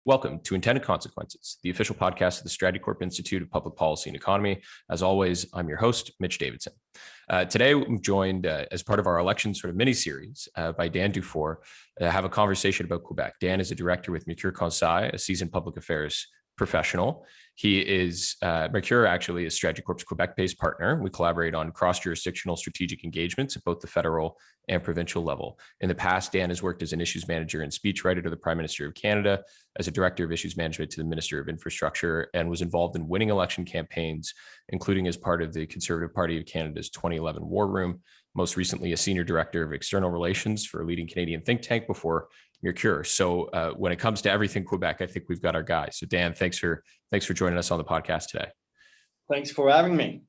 Welcome to Intended Consequences, the official podcast of the Stradicorp Institute of Public Policy and Economy. As always, I'm your host, Mitch Davidson. Today, I'm joined as part of our election sort of mini-series by Dan Dufort to have a conversation about Quebec. Dan is a director with MERCURE Conseil, a seasoned public affairs professional. He is, MERCURE actually is Stradicorp's Quebec-based partner. We collaborate on cross-jurisdictional strategic engagements at both the federal and provincial level. In the past, Dan has worked as an issues manager and speechwriter to the Prime Minister of Canada, as a director of issues management to the Minister of Infrastructure, and was involved in winning election campaigns, including as part of the Conservative Party of Canada's 2011 War Room, most recently a senior director of external relations for a leading Canadian think tank before MERCURE. So when it comes to everything Quebec, I think we've got our guy. So Dan, thanks for joining us on the podcast today. Thanks for having me.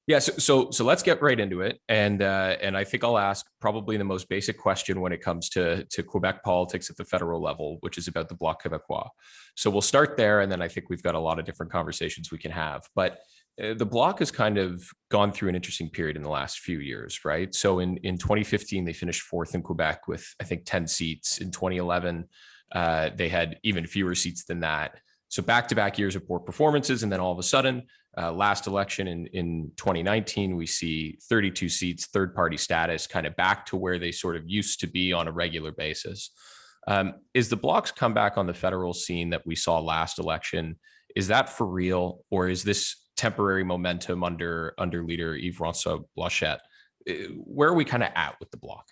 Yeah, so let's get right into it, and I think I'll ask probably the most basic question when it comes to Quebec politics at the federal level, which is about the Bloc Quebecois. So we'll start there, and then I think we've got a lot of different conversations we can have. But the Bloc has kind of gone through an interesting period in the last few years, right? So in 2015, they finished fourth in Quebec with, I think, 10 seats. In 2011, they had even fewer seats than that. So back-to-back years of poor performances, and then all of a sudden, last election in 2019, we see 32 seats, third-party status, kind of back to where they sort of used to be on a regular basis. Is the Bloc's comeback on the federal scene that we saw last election, is that for real, or is this temporary momentum under leader Yves-François Blanchet? Where are we kind of at with the Bloc?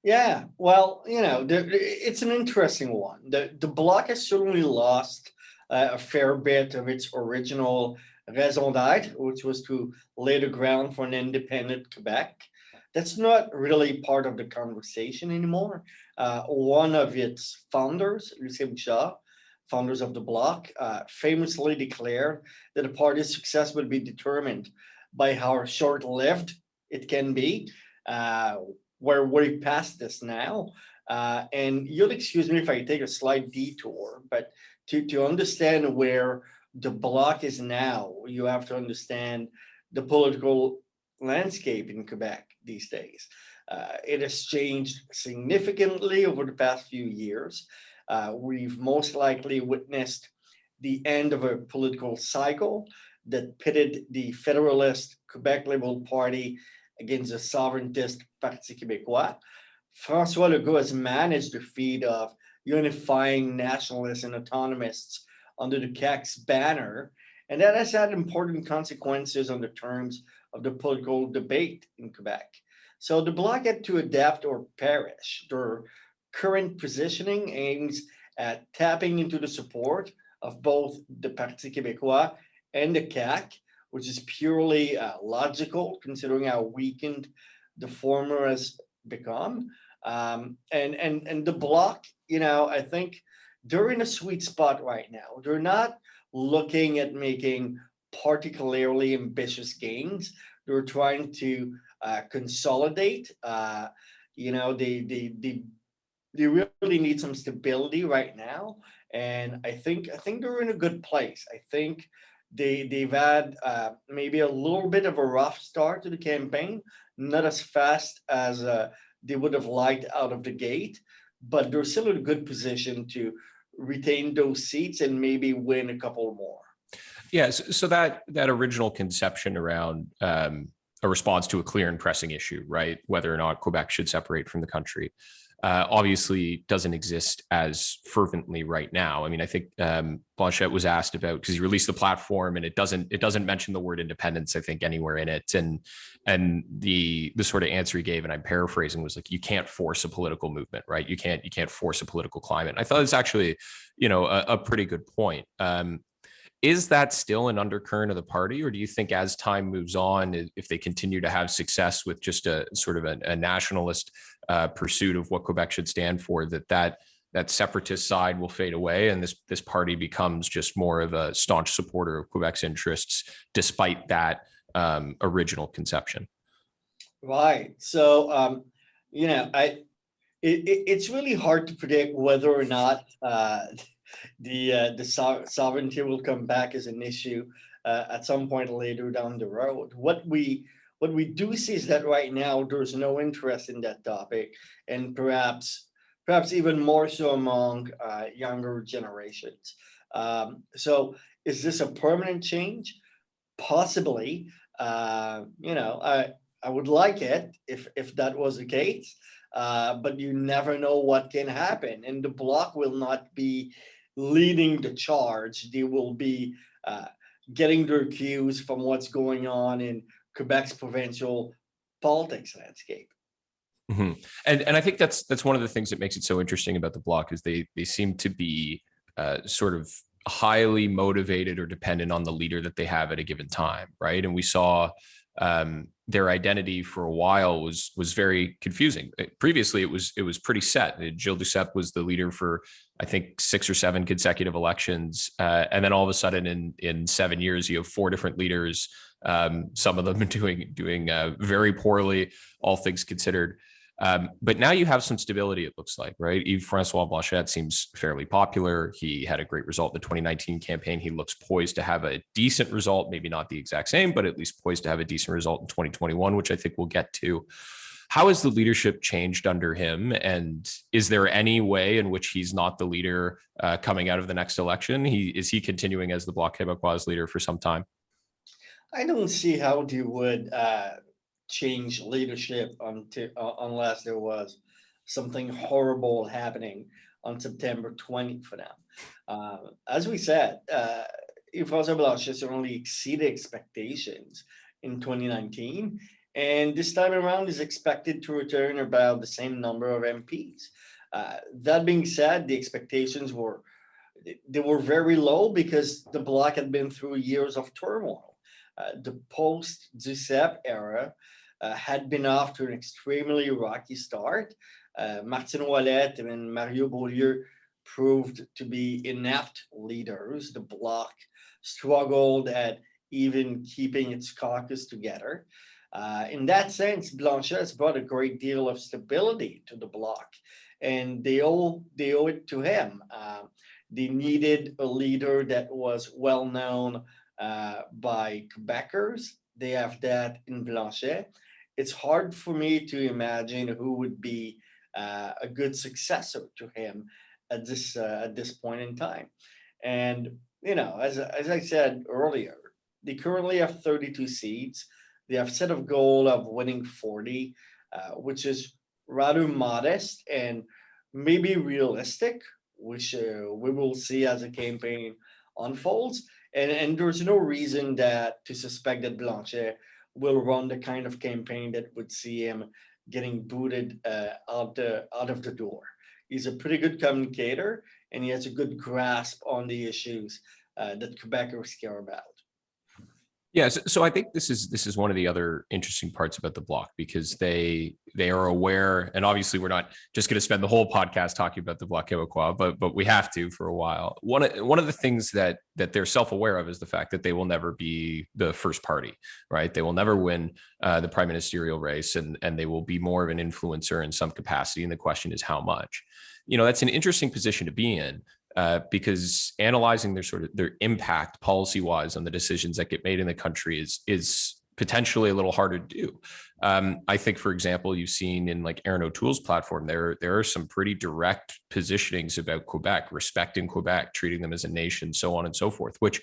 Yeah, well, it's an interesting one. The Bloc has certainly lost a fair bit of its original raison d'être, which was to lay the ground for an independent Quebec. That's not really part of the conversation anymore. One of its founders, Lucien Bouchard, founders of the Bloc, famously declared that the party's success would be determined by how short-lived it can be. We're way past this now. And you'll excuse me if I take a slight detour, but to understand where the Bloc is now, you have to understand the political landscape in Quebec these days. It has changed significantly over the past few years. We've most likely witnessed the end of a political cycle that pitted the Federalist Quebec Liberal Party against the sovereigntist Parti Québécois. François Legault has managed the feat of unifying nationalists and autonomists under the CAQ's banner, and that has had important consequences on the terms of the political debate in Quebec. So the Bloc had to adapt or perish. Their current positioning aims at tapping into the support of both the Parti Québécois and the CAQ, which is purely logical, considering how weakened the former has become. And the Bloc, I think they're in a sweet spot right now. They're not looking at making particularly ambitious gains. They're trying to consolidate. They really need some stability right now, and I think they're in a good place. I think they've had maybe a little bit of a rough start to the campaign, not as fast as they would have liked out of the gate, but they're still in a good position to retain those seats and maybe win a couple more. Yeah, so that original conception around a response to a clear and pressing issue, right, whether or not Quebec should separate from the country, obviously doesn't exist as fervently right now. I mean, I think Blanchet was asked about, because he released the platform and it doesn't mention the word independence, I think, anywhere in it. And the sort of answer he gave, and I'm paraphrasing, was like, you can't force a political movement, right? You can't force a political climate. And I thought it's actually, a pretty good point. Is that still an undercurrent of the party, or do you think as time moves on, if they continue to have success with just a sort of a nationalist pursuit of what Quebec should stand for, that separatist side will fade away and this party becomes just more of a staunch supporter of Quebec's interests, despite that original conception? Right. So, it's really hard to predict whether or not the sovereignty will come back as an issue at some point later down the road. What we do see is that right now there's no interest in that topic, and perhaps perhaps even more so among younger generations. So is this a permanent change? Possibly. I would like it if that was the case, but you never know what can happen, and the Bloc will not be leading the charge. They will be uh, getting their cues from what's going on in Quebec's provincial politics landscape. Mhm. And I think that's one of the things that makes it so interesting about the Bloc is they seem to be sort of highly motivated or dependent on the leader that they have at a given time, right? And we saw their identity for a while was very confusing. Previously, it was pretty set. Gilles Duceppe was the leader for I think 6 or 7 consecutive elections, and then all of a sudden in 7 years you have 4 different leaders. Some of them doing very poorly, all things considered. But now you have some stability, it looks like, right? Yves-Francois Blanchet seems fairly popular. He had a great result in the 2019 campaign. He looks poised to have a decent result, maybe not the exact same, but at least poised to have a decent result in 2021, which I think we'll get to. How has the leadership changed under him? And is there any way in which he's not the leader coming out of the next election? Is he continuing as the Bloc Quebecois leader for some time? I don't see how they would change leadership unless there was something horrible happening on September 20th for them. As we said, Yves-François Blanchet certainly exceeded expectations in 2019, and this time around is expected to return about the same number of MPs. That being said, the expectations were very low because the Bloc had been through years of turmoil. The post-Duceppe era had been off to an extremely rocky start. Martine Ouellette and Mario Beaulieu proved to be inept leaders. The Bloc struggled at even keeping its caucus together. In that sense, Blanchet has brought a great deal of stability to the Bloc, and they owe it to him. They needed a leader that was well known by Quebecers. They have that in Blanchet. It's hard for me to imagine who would be a good successor to him at this point in time. And as I said earlier, they currently have 32 seats. They have set a goal of winning 40, which is rather modest and maybe realistic, which we will see as the campaign unfolds. And there's no reason that to suspect that Blanchet will run the kind of campaign that would see him getting booted out of the door. He's a pretty good communicator, and he has a good grasp on the issues that Quebecers care about. Yeah, so I think this is one of the other interesting parts about the Bloc because they are aware, and obviously we're not just going to spend the whole podcast talking about the Bloc Quebecois, but we have to for a while. One of the things that they're self-aware of is the fact that they will never be the first party, right? They will never win the prime ministerial race, and they will be more of an influencer in some capacity. And the question is how much. That's an interesting position to be in. Because analyzing their impact policy wise on the decisions that get made in the country is potentially a little harder to do. I think, for example, you've seen in like Aaron O'Toole's platform, there are some pretty direct positionings about Quebec, respecting Quebec, treating them as a nation, so on and so forth, which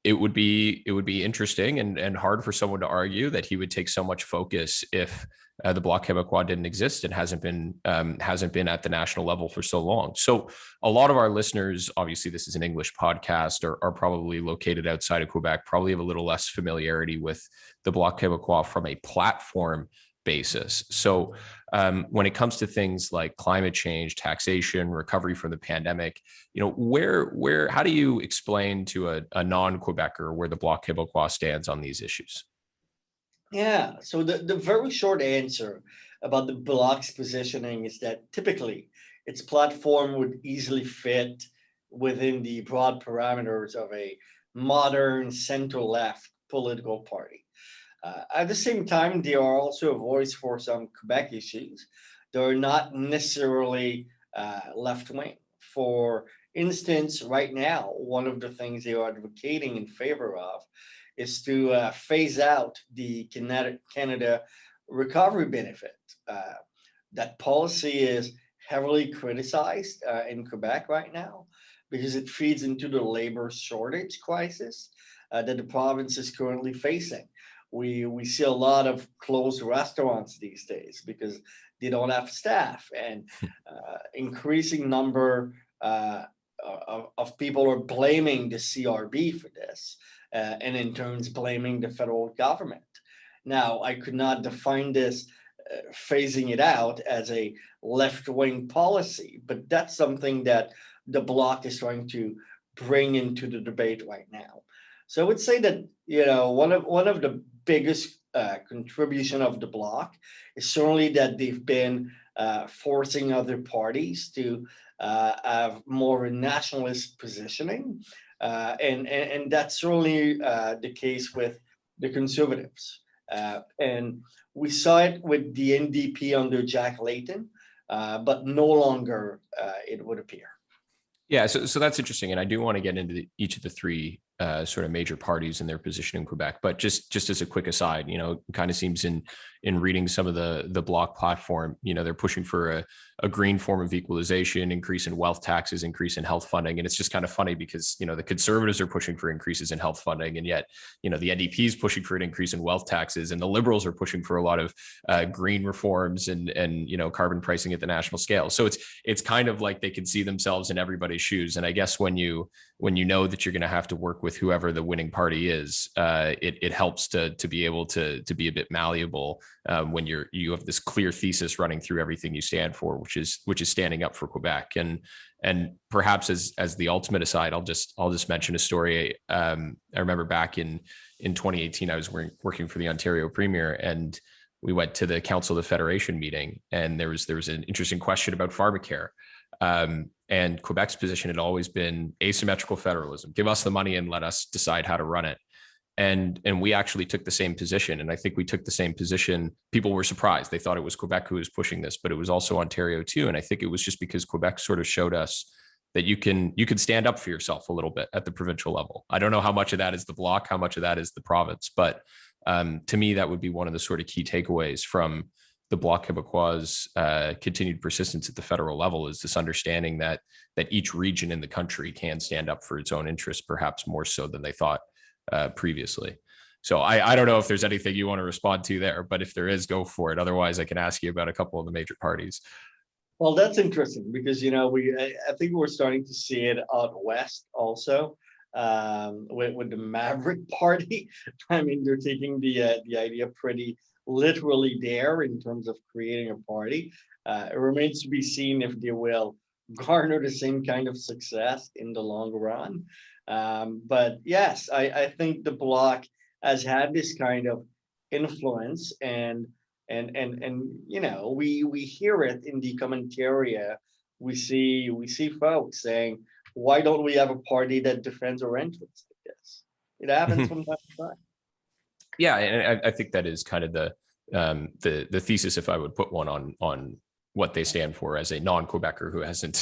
it would be interesting and hard for someone to argue that he would take so much focus if the Bloc Quebecois didn't exist and hasn't been at the national level for so long. So a lot of our listeners, obviously this is an English podcast, are probably located outside of Quebec, probably have a little less familiarity with the Bloc Quebecois from a platform basis. So when it comes to things like climate change, taxation, recovery from the pandemic, how do you explain to a non-Quebecer where the Bloc Quebecois stands on these issues? Yeah, so the very short answer about the Bloc's positioning is that typically its platform would easily fit within the broad parameters of a modern center-left political party. At the same time, they are also a voice for some Quebec issues. They're not necessarily left wing. For instance, right now, one of the things they are advocating in favor of is to phase out the Canada recovery benefit. That policy is heavily criticized in Quebec right now because it feeds into the labor shortage crisis that the province is currently facing. We see a lot of closed restaurants these days because they don't have staff, and increasing number of people are blaming the CRB for this, and in turns blaming the federal government. Now, I could not define this phasing it out as a left-wing policy, but that's something that the Bloc is trying to bring into the debate right now. So I would say that, you know, one of the biggest contribution of the Bloc is certainly that they've been forcing other parties to have more nationalist positioning, and that's certainly the case with the Conservatives. And we saw it with the NDP under Jack Layton, but no longer, it would appear. Yeah, so that's interesting, and I do want to get into each of the three sort of major parties and their position in Quebec. But just as a quick aside, you know, it kind of seems in reading some of the Bloc platform, you know, they're pushing for a green form of equalization, increase in wealth taxes, increase in health funding, and it's just kind of funny because, you know, the Conservatives are pushing for increases in health funding, and yet, you know, the NDP is pushing for an increase in wealth taxes, and the Liberals are pushing for a lot of green reforms and you know, carbon pricing at the national scale. So it's kind of like they can see themselves in everybody's shoes, and I guess when you know that you're going to have to work with whoever the winning party is, it helps to be able to be a bit malleable when you have this clear thesis running through everything you stand for, which is standing up for Quebec. And perhaps as the ultimate aside, I'll just mention a story. I remember back in 2018, I was working for the Ontario Premier, and we went to the Council of the Federation meeting, and there was an interesting question about pharmacare. And Quebec's position had always been asymmetrical federalism. Give us the money and let us decide how to run it. And we actually took the same position. And I think we took the same position. People were surprised. They thought it was Quebec who was pushing this, but it was also Ontario too. And I think it was just because Quebec sort of showed us that you can stand up for yourself a little bit at the provincial level. I don't know how much of that is the Bloc, how much of that is the province, but to me, that would be one of the sort of key takeaways from the Bloc Quebecois' continued persistence at the federal level, is this understanding that each region in the country can stand up for its own interests, perhaps more so than they thought previously. So I don't know if there's anything you want to respond to there, but if there is, go for it. Otherwise, I can ask you about a couple of the major parties. Well, that's interesting because, you know, I think we're starting to see it out west also, with the Maverick Party. I mean, they're taking the idea pretty literally there in terms of creating a party. It remains to be seen if they will garner the same kind of success in the long run. But yes, I think the Bloc has had this kind of influence, and you know, we hear it in the commentariat. We see folks saying, why don't we have a party that defends our interests like this? It happens from time to time. Yeah, and I think that is kind of the thesis, if I would put one on what they stand for as a non-Quebecer who hasn't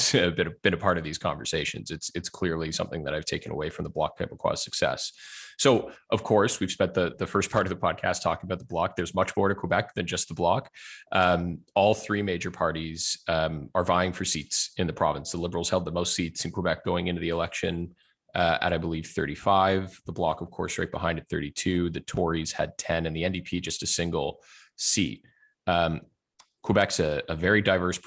been a part of these conversations. It's clearly something that I've taken away from the Bloc Quebecois' success. So, of course, we've spent the first part of the podcast talking about the Bloc. There's much more to Quebec than just the Bloc. All three major parties are vying for seats in the province. The Liberals held the most seats in Quebec going into the election at, I believe, 35. The Bloc, of course, right behind at 32. The Tories had 10, and the NDP just a single seat. Quebec's a very diverse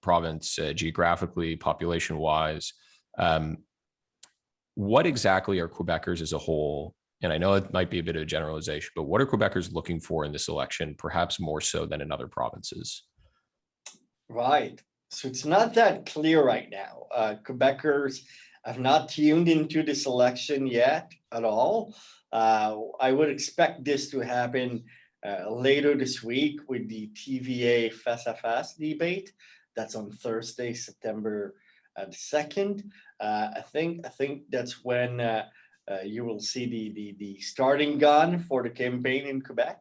province, geographically, population-wise. What exactly are Quebecers as a whole? And I know it might be a bit of a generalization, but what are Quebecers looking for in this election, perhaps more so than in other provinces? Right. So it's not that clear right now. Quebecers have not tuned into this election yet at all. I would expect this to happen later this week with the TVA face-à-face debate. That's on Thursday, September the 2nd. I think that's when you will see the starting gun for the campaign in Quebec.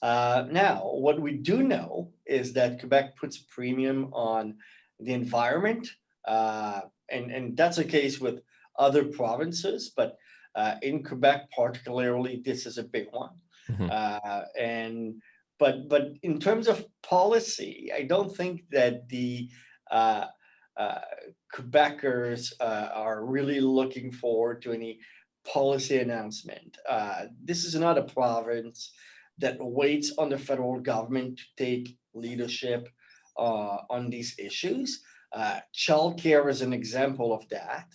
Now, what we do know is that Quebec puts premium on the environment, and that's the case with other provinces, but in Quebec particularly, this is a big one. But in terms of policy, I don't think that the uh, uh, Quebecers are really looking forward to any policy announcement. This is not a province that waits on the federal government to take leadership on these issues. Childcare is an example of that.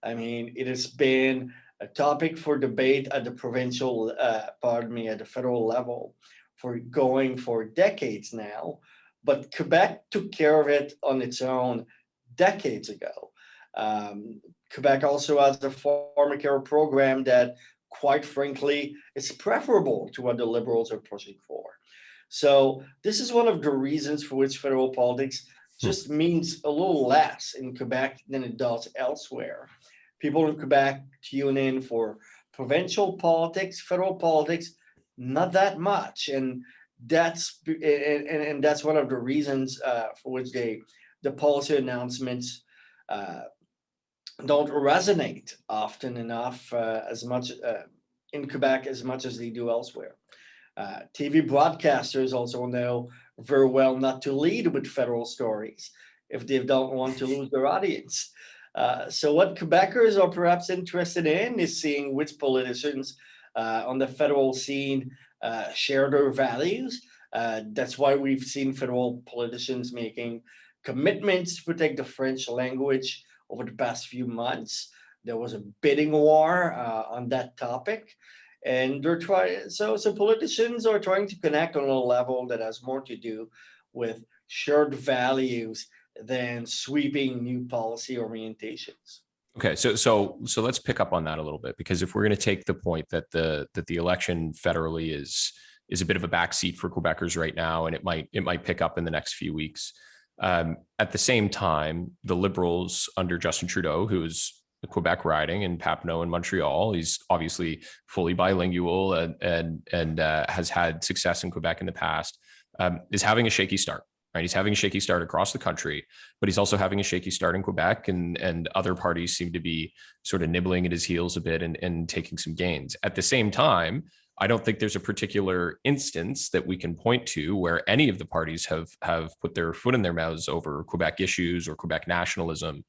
I mean, it has been a topic for debate at the provincial, at the federal level for decades now. But Quebec took care of it on its own decades ago. Quebec also has a pharmacare program that, quite frankly, is preferable to what the Liberals are pushing for. So this is one of the reasons for which federal politics just means a little less in Quebec than it does elsewhere. People in Quebec tune in for provincial politics, federal politics, not that much, and that's one of the reasons for which the policy announcements uh, don't resonate often enough as much in Quebec as much as they do elsewhere. TV broadcasters also know very well not to lead with federal stories if they don't want to lose their audience. So, what Quebecers are perhaps interested in is seeing which politicians on the federal scene share their values. That's why we've seen federal politicians making commitments to protect the French language over the past few months. There was a bidding war on that topic, and they're trying. So politicians are trying to connect on a level that has more to do with shared values than sweeping new policy orientations. Okay, so let's pick up on that a little bit, because if we're going to take the point that the election federally is a bit of a backseat for Quebecers right now, and it might pick up in the next few weeks. At the same time, the Liberals under Justin Trudeau, who is the Quebec riding in Papineau and Montreal, he's obviously fully bilingual and has had success in Quebec in the past, is having a shaky start. Right, he's having a shaky start across the country, but he's also having a shaky start in Quebec, and other parties seem to be sort of nibbling at his heels a bit and taking some gains. At the same time, I don't think there's a particular instance that we can point to where any of the parties have put their foot in their mouths over Quebec issues or Quebec nationalism.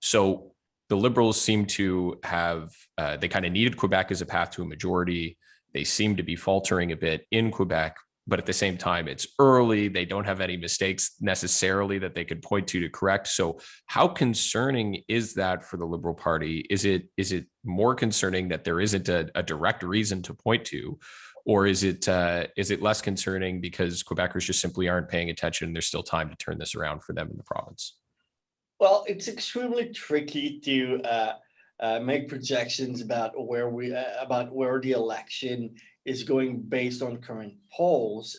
So the Liberals seem to have, they kind of needed Quebec as a path to a majority. They seem to be faltering a bit in Quebec, but at the same time, it's early. They don't have any mistakes necessarily that they could point to correct. So how concerning is that for the Liberal Party? Is it more concerning that there isn't a direct reason to point to, or is it less concerning because Quebecers just simply aren't paying attention and there's still time to turn this around for them in the province? Well, it's extremely tricky to make projections about where the election is going based on current polls.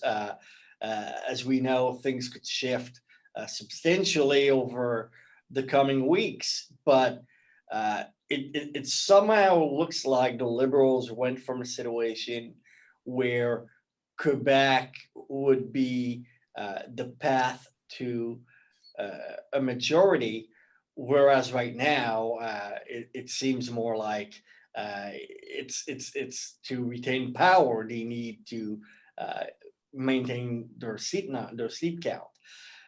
As we know, things could shift substantially over the coming weeks, but it somehow looks like the Liberals went from a situation where Quebec would be the path to a majority, whereas right now it seems more like it's to retain power they need to uh, maintain their seat count.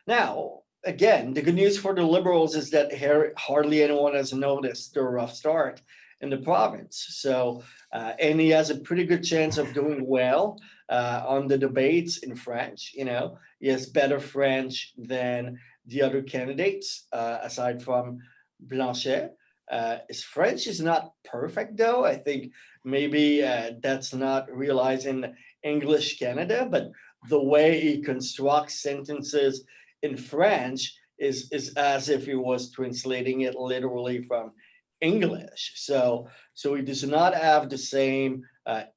Now, again, the good news for the Liberals is that hardly anyone has noticed the rough start in the province. So, and he has a pretty good chance of doing well on the debates in French. You know, he has better French than the other candidates, aside from Blanchet. His French is not perfect, though. I think maybe that's not realized in English Canada, but the way he constructs sentences in French is as if he was translating it literally from English. So he does not have the same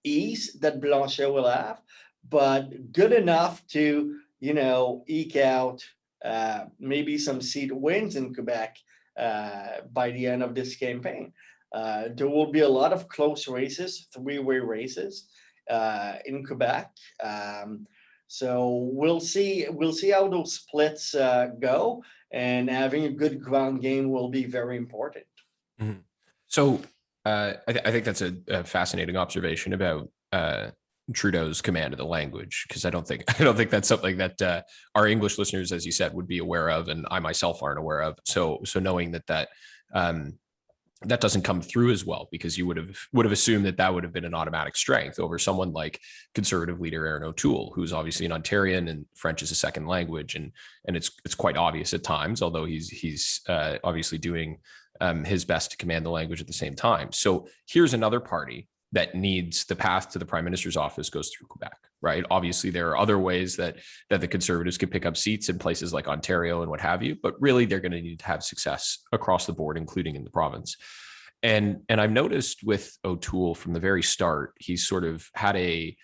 ease that Blanchet will have, but good enough to eke out maybe some seat wins in Quebec by the end of this campaign. There will be a lot of close races, three-way races in Quebec. So we'll see. We'll see how those splits go, and having a good ground game will be very important. Mhm. So I think that's a fascinating observation about Trudeau's command of the language, because I don't think that's something that our English listeners, as you said, would be aware of, and I myself aren't aware of. So knowing that that doesn't come through as well, because you would have assumed that would have been an automatic strength over someone like Conservative leader Aaron O'Toole, who's obviously an Ontarian and French is a second language, and it's quite obvious at times, although he's obviously doing his best to command the language at the same time. So here's another party that needs the path to the prime minister's office goes through Quebec, right? Obviously, there are other ways that the Conservatives could pick up seats in places like Ontario and what have you, but really they're going to need to have success across the board, including in the province. And I've noticed with O'Toole from the very start, he's sort of had a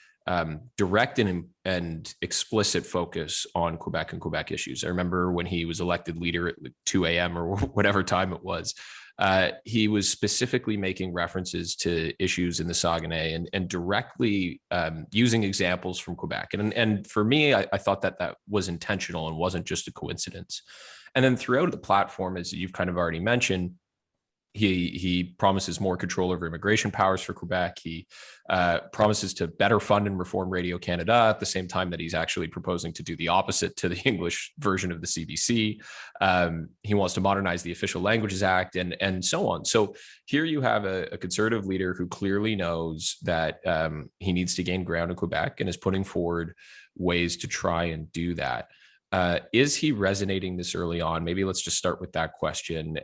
direct and explicit focus on Quebec and Quebec issues. I remember when he was elected leader at 2 a.m. or whatever time it was, he was specifically making references to issues in the Saguenay and directly using examples from Quebec. And for me, I thought that was intentional and wasn't just a coincidence. And then throughout the platform, as you've kind of already mentioned, he promises more control over immigration powers for Quebec. He promises to better fund and reform Radio-Canada at the same time that he's actually proposing to do the opposite to the English version of the CBC. He wants to modernize the Official Languages Act and so on. So here you have a Conservative leader who clearly knows that he needs to gain ground in Quebec and is putting forward ways to try and do that. Is he resonating this early on? Maybe let's just start with that question.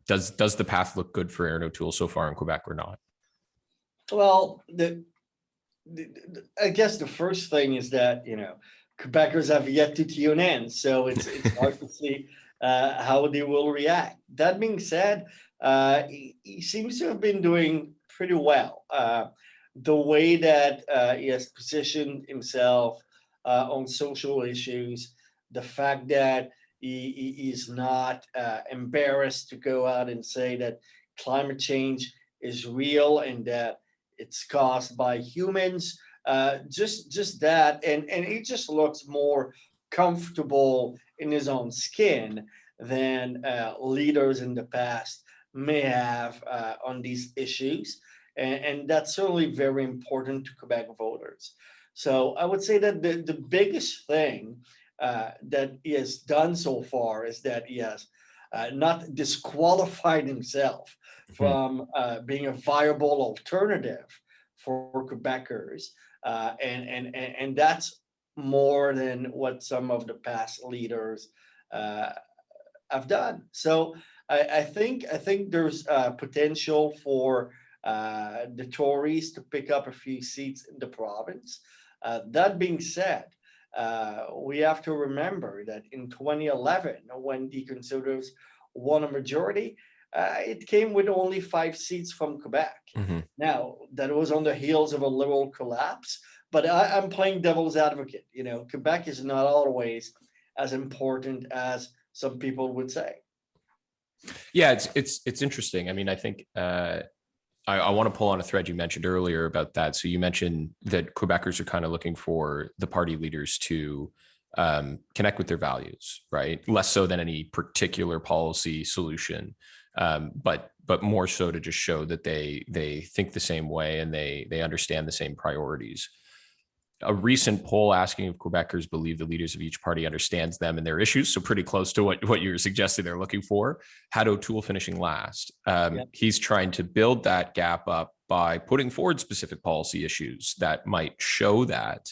Does the path look good for Aaron O'Toole so far in Quebec or not? Well, I guess the first thing is that, Quebecers have yet to tune in, so it's hard to see how they will react. That being said, he seems to have been doing pretty well. The way that he has positioned himself on social issues, the fact that he is not embarrassed to go out and say that climate change is real and that it's caused by humans. Just that, and he just looks more comfortable in his own skin than leaders in the past may have on these issues, and that's certainly very important to Quebec voters. So I would say that the biggest thing that he has done so far is that he has not disqualified himself from being a viable alternative for Quebecers, and that's more than what some of the past leaders have done. So I think there's potential for the Tories to pick up a few seats in the province. That being said, we have to remember that in 2011, when the Conservatives won a majority, it came with only 5 seats from Quebec. Mm-hmm. Now, that was on the heels of a Liberal collapse, but I'm playing devil's advocate. Quebec is not always as important as some people would say. Yeah, it's interesting. I mean, I think I want to pull on a thread you mentioned earlier about that. So you mentioned that Quebecers are kind of looking for the party leaders to connect with their values, right? Less so than any particular policy solution, but more so to just show that they think the same way and they understand the same priorities. A recent poll asking if Quebecers believe the leaders of each party understands them and their issues, so pretty close to what you're suggesting they're looking for, had O'Toole finishing last. He's trying to build that gap up by putting forward specific policy issues that might show that.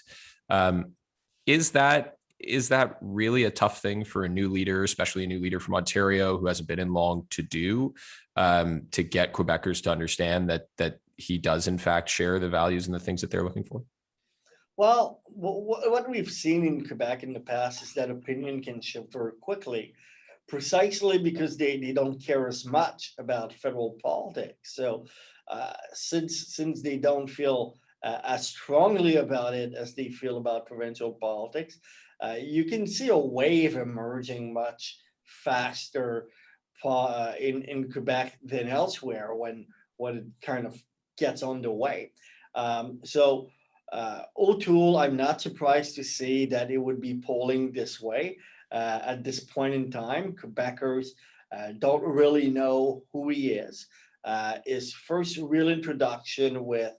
Is that really a tough thing for a new leader, especially a new leader from Ontario who hasn't been in long, to do, to get Quebecers to understand that he does in fact share the values and the things that they're looking for? Well, what we've seen in Quebec in the past is that opinion can shift very quickly, precisely because they don't care as much about federal politics. So since they don't feel as strongly about it as they feel about provincial politics, you can see a wave emerging much faster in Quebec than elsewhere when it kind of gets underway. So O'Toole, I'm not surprised to see that it would be polling this way at this point in time. Quebecers don't really know who he is. His first real introduction with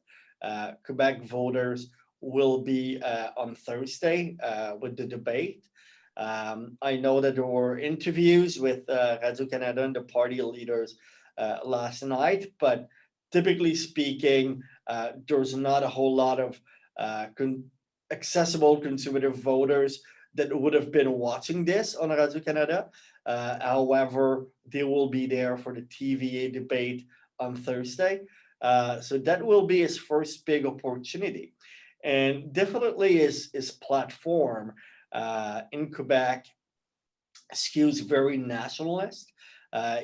Quebec voters will be on Thursday with the debate. I know that there were interviews with Radio-Canada and the party leaders last night, but typically speaking, there's not a whole lot of accessible conservative voters that would have been watching this on Radio-Canada. However, they will be there for the TVA debate on Thursday. So that will be his first big opportunity. And definitely his platform in Quebec skews very nationalist.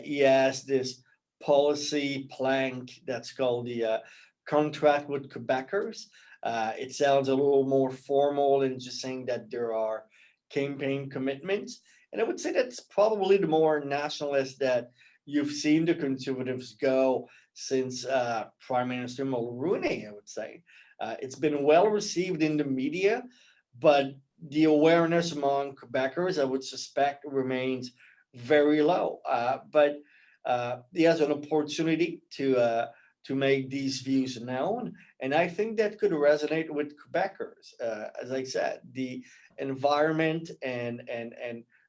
He has this policy plank that's called the contract with Quebecers. It sounds a little more formal than just saying that there are campaign commitments. And I would say that's probably the more nationalist that you've seen the Conservatives go since Prime Minister Mulroney, I would say. It's been well received in the media, but the awareness among Quebecers, I would suspect, remains very low. But he has an opportunity to make these views known, and I think that could resonate with Quebecers. As I said, the environment and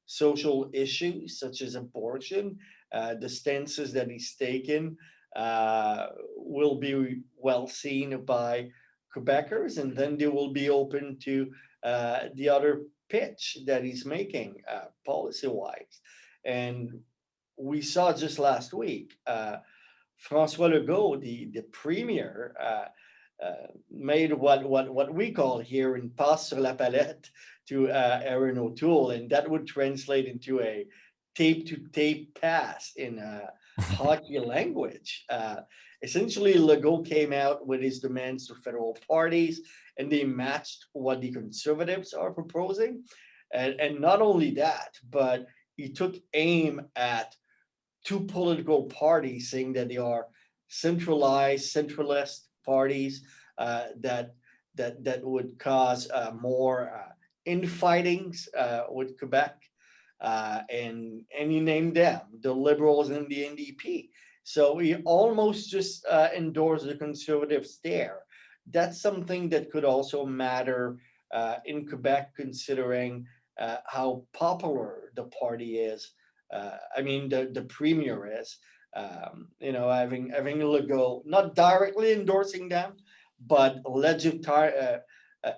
social issues such as abortion, the stances that he's taken will be well seen by Quebecers, and then they will be open to the other pitch that he's making policy-wise. And we saw just last week, François Legault, the premier, made what we call here in passe sur la palette to Erin O'Toole, and that would translate into a tape-to-tape pass in hockey language. Essentially, Legault came out with his demands to federal parties, and they matched what the Conservatives are proposing. And not only that, but he took aim at two political parties, saying that they are centralized, centralist parties that would cause more infightings with Quebec, and you name them, the Liberals and the NDP. So he almost just endorsed the Conservatives there. That's something that could also matter in Quebec, considering how popular the party is. The premier is. Having Legault not directly endorsing them, but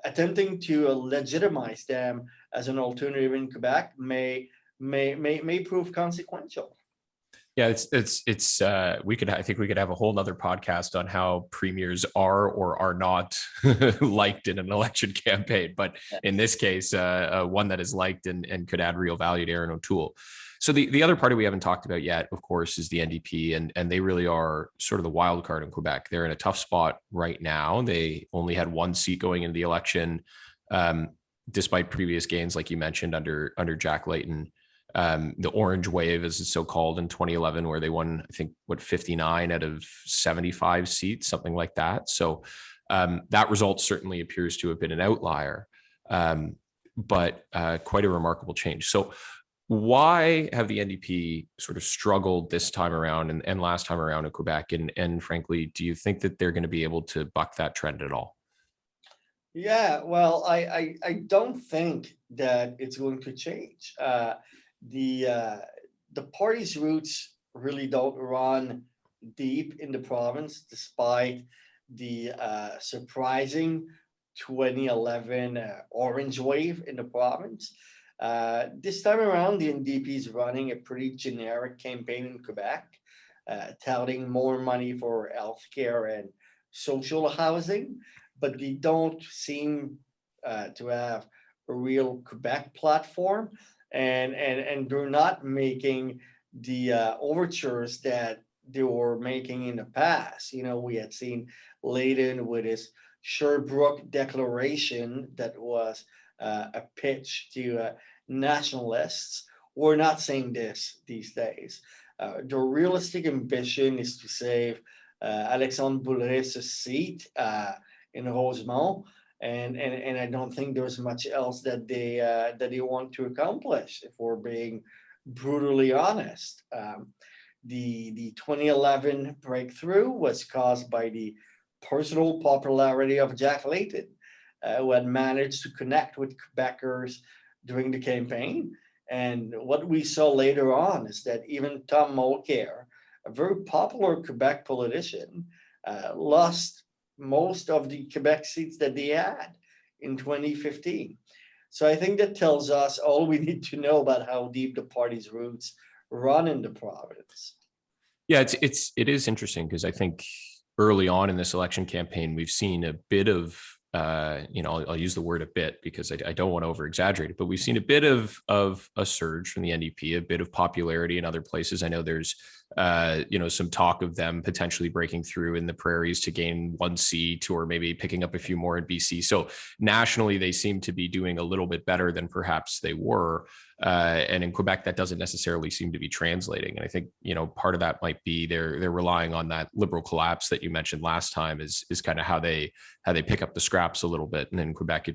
attempting to legitimize them as an alternative in Quebec may prove consequential. Yeah, I think we could have a whole nother podcast on how premiers are or are not liked in an election campaign. But in this case, one that is liked and could add real value to Erin O'Toole. So the other party we haven't talked about yet, of course, is the NDP, and they really are sort of the wild card in Quebec. They're in a tough spot right now. They only had one seat going into the election, despite previous gains, like you mentioned, under Jack Layton. The Orange Wave, as it's so called, in 2011, where they won, I think, 59 out of 75 seats, something like that. So that result certainly appears to have been an outlier, but quite a remarkable change. So why have the NDP sort of struggled this time around and last time around in Quebec? And frankly, do you think that they're going to be able to buck that trend at all? Yeah, well, I don't think that it's going to change. The party's roots really don't run deep in the province, despite the surprising 2011 orange wave in the province. This time around, the NDP is running a pretty generic campaign in Quebec, touting more money for healthcare and social housing, but they don't seem to have a real Quebec platform, and they're not making the overtures that they were making in the past. We had seen Layton with his Sherbrooke Declaration that was a pitch to nationalists. We're not saying this these days. The realistic ambition is to save Alexandre Boulris' seat in Rosemont, and I don't think there's much else that they want to accomplish, if we're being brutally honest. The 2011 breakthrough was caused by the personal popularity of Jack Layton, who had managed to connect with Quebecers during the campaign. And what we saw later on is that even Tom Mulcair, a very popular Quebec politician, lost most of the Quebec seats that they had in 2015. So I think that tells us all we need to know about how deep the party's roots run in the province. Yeah, it is interesting because I think early on in this election campaign, we've seen a bit of I'll use the word a bit because I don't want to over exaggerate it, but we've seen a bit of a surge from the NDP, a bit of popularity in other places. I know there's some talk of them potentially breaking through in the prairies to gain one seat or maybe picking up a few more in BC. So nationally, they seem to be doing a little bit better than perhaps they were. And in Quebec, that doesn't necessarily seem to be translating. And I think, part of that might be they're relying on that liberal collapse that you mentioned last time is kind of how they pick up the scraps a little bit. And in Quebec,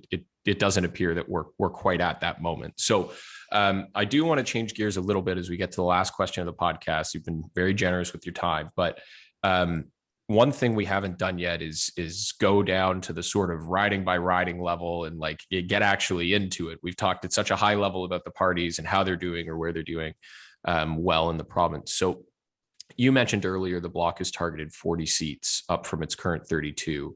it doesn't appear that we're quite at that moment. So I do want to change gears a little bit as we get to the last question of the podcast. You've been very generous with your time, but one thing we haven't done yet is go down to the sort of riding by riding level and like get actually into it. We've talked at such a high level about the parties and how they're doing or where they're doing well in the province. So you mentioned earlier the Bloc has targeted 40 seats up from its current 32.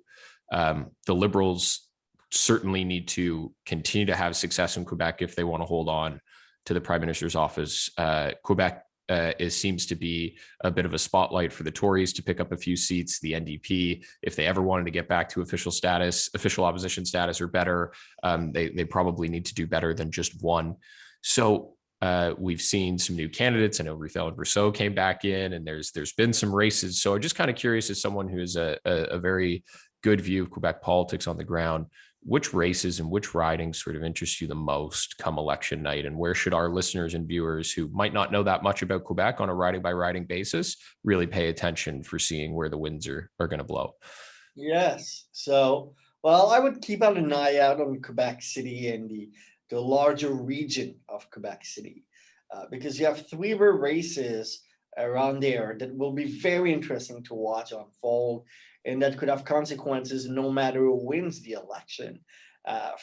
The Liberals certainly need to continue to have success in Quebec if they want to hold on to the Prime Minister's office. Quebec seems to be a bit of a spotlight for the Tories to pick up a few seats. The NDP, if they ever wanted to get back to official opposition status or better, they probably need to do better than just one. So we've seen some new candidates. I know Ruth Ellen Rousseau came back in, and there's been some races. So I'm just kind of curious, as someone who has a very good view of Quebec politics on the ground, which races and which ridings sort of interest you the most come election night, and where should our listeners and viewers who might not know that much about Quebec on a riding by riding basis really pay attention for seeing where the winds are going to blow? Yes. So, well, I would keep an eye out on Quebec City and the larger region of Quebec City, because you have three races around there that will be very interesting to watch unfold and that could have consequences no matter who wins the election.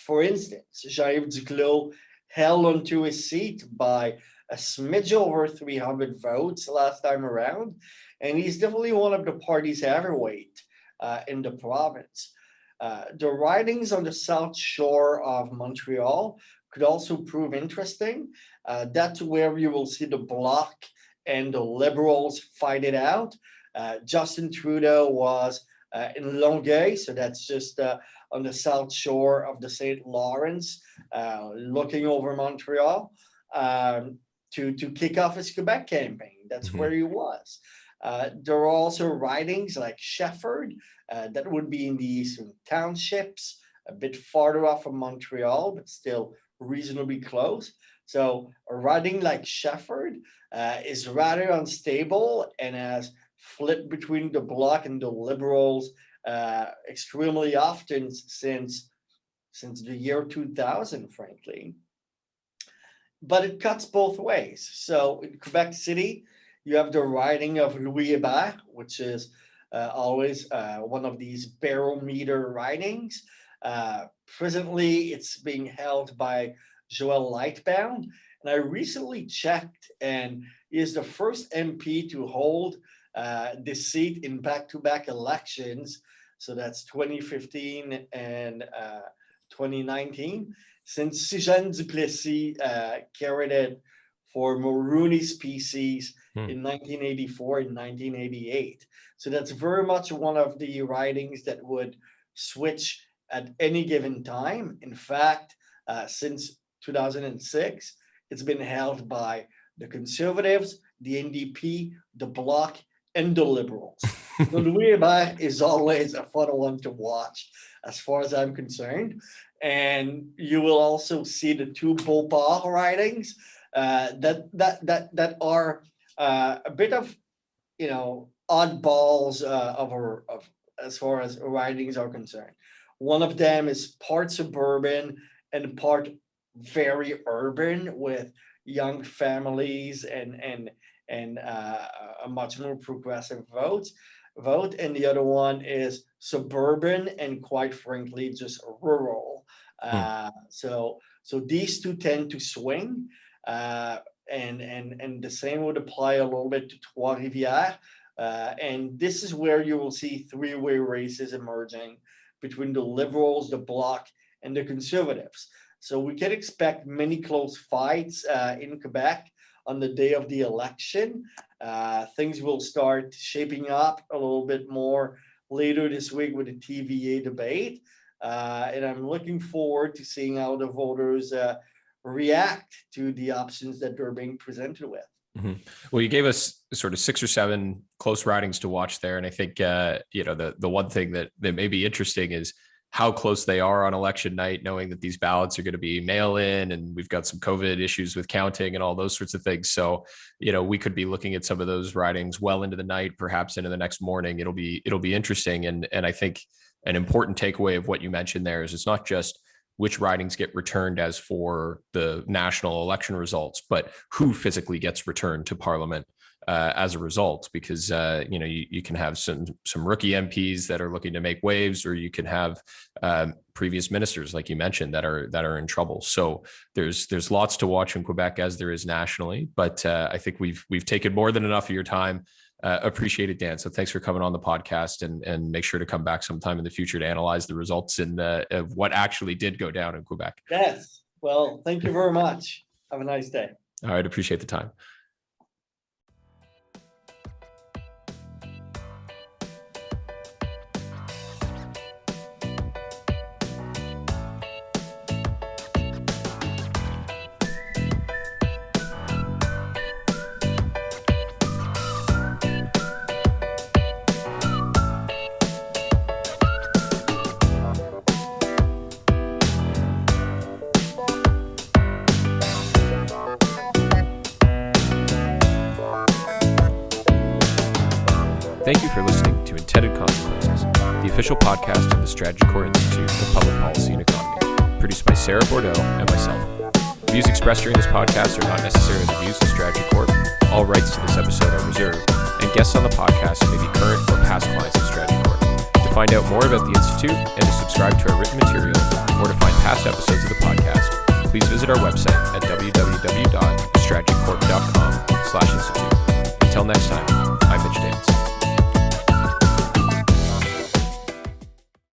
For instance, Jean-Yves Duclos held onto his seat by a smidge over 300 votes last time around, and he's definitely one of the party's heavyweight in the province. The ridings on the south shore of Montreal could also prove interesting. That's where you will see the Bloc and the Liberals fight it out. Justin Trudeau was in Longueuil, so that's just on the south shore of the St. Lawrence, looking over Montreal, to kick off his Quebec campaign. That's where he was. There are also ridings like Shefford, that would be in the eastern townships, a bit farther off from Montreal, but still reasonably close. So a riding like Shefford is rather unstable and has flipped between the Bloc and the Liberals extremely often since the year 2000, frankly. But it cuts both ways. So in Quebec City, you have the riding of Louis Hébert, which is always one of these barometer ridings. Presently, it's being held by Joël Lightbound. And I recently checked, and he is the first MP to hold this seat in back-to-back elections. So that's 2015 and 2019, since Suzanne Duplessis carried it for Mulroney species in 1984 and 1988. So that's very much one of the ridings that would switch at any given time. In fact, since 2006, it's been held by the Conservatives, the NDP, the Bloc, and the Liberals. So Louis Hébert is always a fun one to watch, as far as I'm concerned. And you will also see the two Beauport ridings that are a bit of, oddballs of as far as ridings are concerned. One of them is part suburban and part very urban with young families and a much more progressive vote. And the other one is suburban and quite frankly, just rural. So these two tend to swing. And the same would apply a little bit to Trois-Rivières. And this is where you will see three-way races emerging between the Liberals, the Bloc, and the Conservatives. So we can expect many close fights in Quebec on the day of the election. Things will start shaping up a little bit more later this week with the TVA debate. And I'm looking forward to seeing how the voters react to the options that they're being presented with. Well, you gave us sort of 6 or 7 close ridings to watch there. And I think, the one thing that may be interesting is how close they are on election night, knowing that these ballots are going to be mail in and we've got some COVID issues with counting and all those sorts of things. So, we could be looking at some of those ridings well into the night, perhaps into the next morning. It'll be interesting. And I think an important takeaway of what you mentioned there is it's not just which ridings get returned as for the national election results, but who physically gets returned to Parliament as a result, because you can have some rookie MPs that are looking to make waves, or you can have previous ministers, like you mentioned, that are in trouble. So there's lots to watch in Quebec as there is nationally, but I think we've taken more than enough of your time. Appreciate it, Dan. So thanks for coming on the podcast, and make sure to come back sometime in the future to analyze the results of what actually did go down in Quebec. Yes. Well, thank you very much. Have a nice day. All right. Appreciate the time. Thank you for listening to Intended Consequences, the official podcast of the Strategic Institute of Public Policy and Economy, produced by Sarah Bordeaux and myself. The views expressed during this podcast are not necessarily the views of Strategic. All rights to this episode are reserved, and guests on the podcast may be current or past clients of Strategic. To find out more about the Institute and to subscribe to our written material, or to find past episodes of the podcast, please visit our website at www.strategic.ca.